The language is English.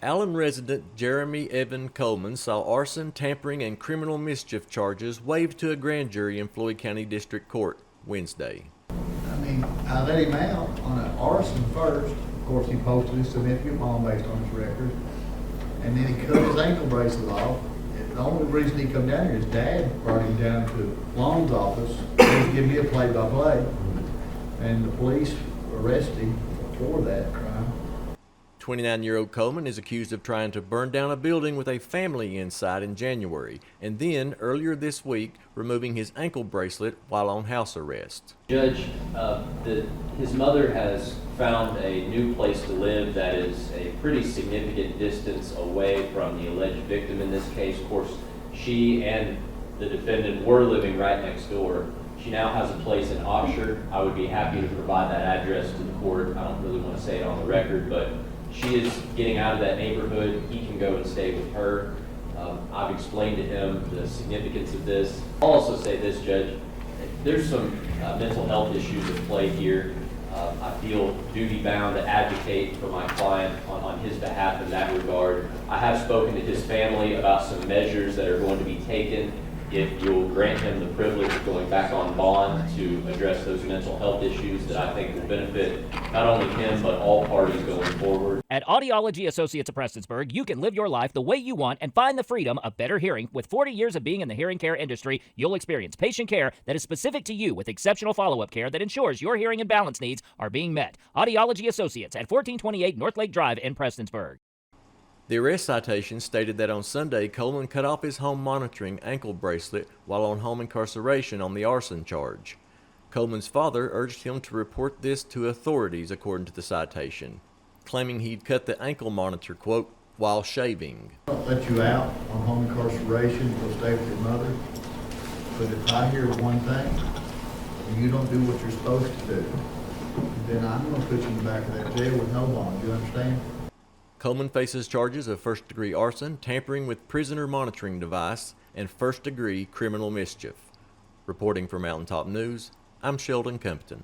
Allen resident Jeremy Evan Coleman saw arson, tampering, and criminal mischief charges waived to a grand jury in Floyd County District Court Wednesday. I let him out on an arson first. Of course, he posted his significant bond based on his record. And then he cut his ankle bracelet off. And the only reason he come down here, his dad brought him down to Long's office. He was giving me a play-by-play. And the police arrested him for that crime. 29-year-old Coleman is accused of trying to burn down a building with a family inside in January, and then, earlier this week, removing his ankle bracelet while on house arrest. Judge, his mother has found a new place to live that is a pretty significant distance away from the alleged victim in this case. Of course, she and the defendant were living right next door. She now has a place in Oxford. I would be happy to provide that address to the court. I don't really want to say it on the record, but she is getting out of that neighborhood. He can go and stay with her. I've explained to him the significance of this. I'll also say this, Judge, there's some mental health issues at play here. I feel duty-bound to advocate for my client on his behalf in that regard. I have spoken to his family about some measures that are going to be taken if you'll grant him the privilege of going back on bond to address those mental health issues that I think will benefit not only him, but all parties going forward. At Audiology Associates of Prestonsburg, you can live your life the way you want and find the freedom of better hearing. With 40 years of being in the hearing care industry, you'll experience patient care that is specific to you with exceptional follow-up care that ensures your hearing and balance needs are being met. Audiology Associates at 1428 North Lake Drive in Prestonsburg. The arrest citation stated that on Sunday, Coleman cut off his home monitoring ankle bracelet while on home incarceration on the arson charge. Coleman's father urged him to report this to authorities, according to the citation, claiming he'd cut the ankle monitor, quote, while shaving. I don't let you out on home incarceration, go stay with your mother. But if I hear one thing, and you don't do what you're supposed to do, then I'm going to put you in the back of that jail with no bond. You understand? Coleman faces charges of first-degree arson, tampering with prisoner monitoring device, and first-degree criminal mischief. Reporting for Mountaintop News, I'm Sheldon Compton.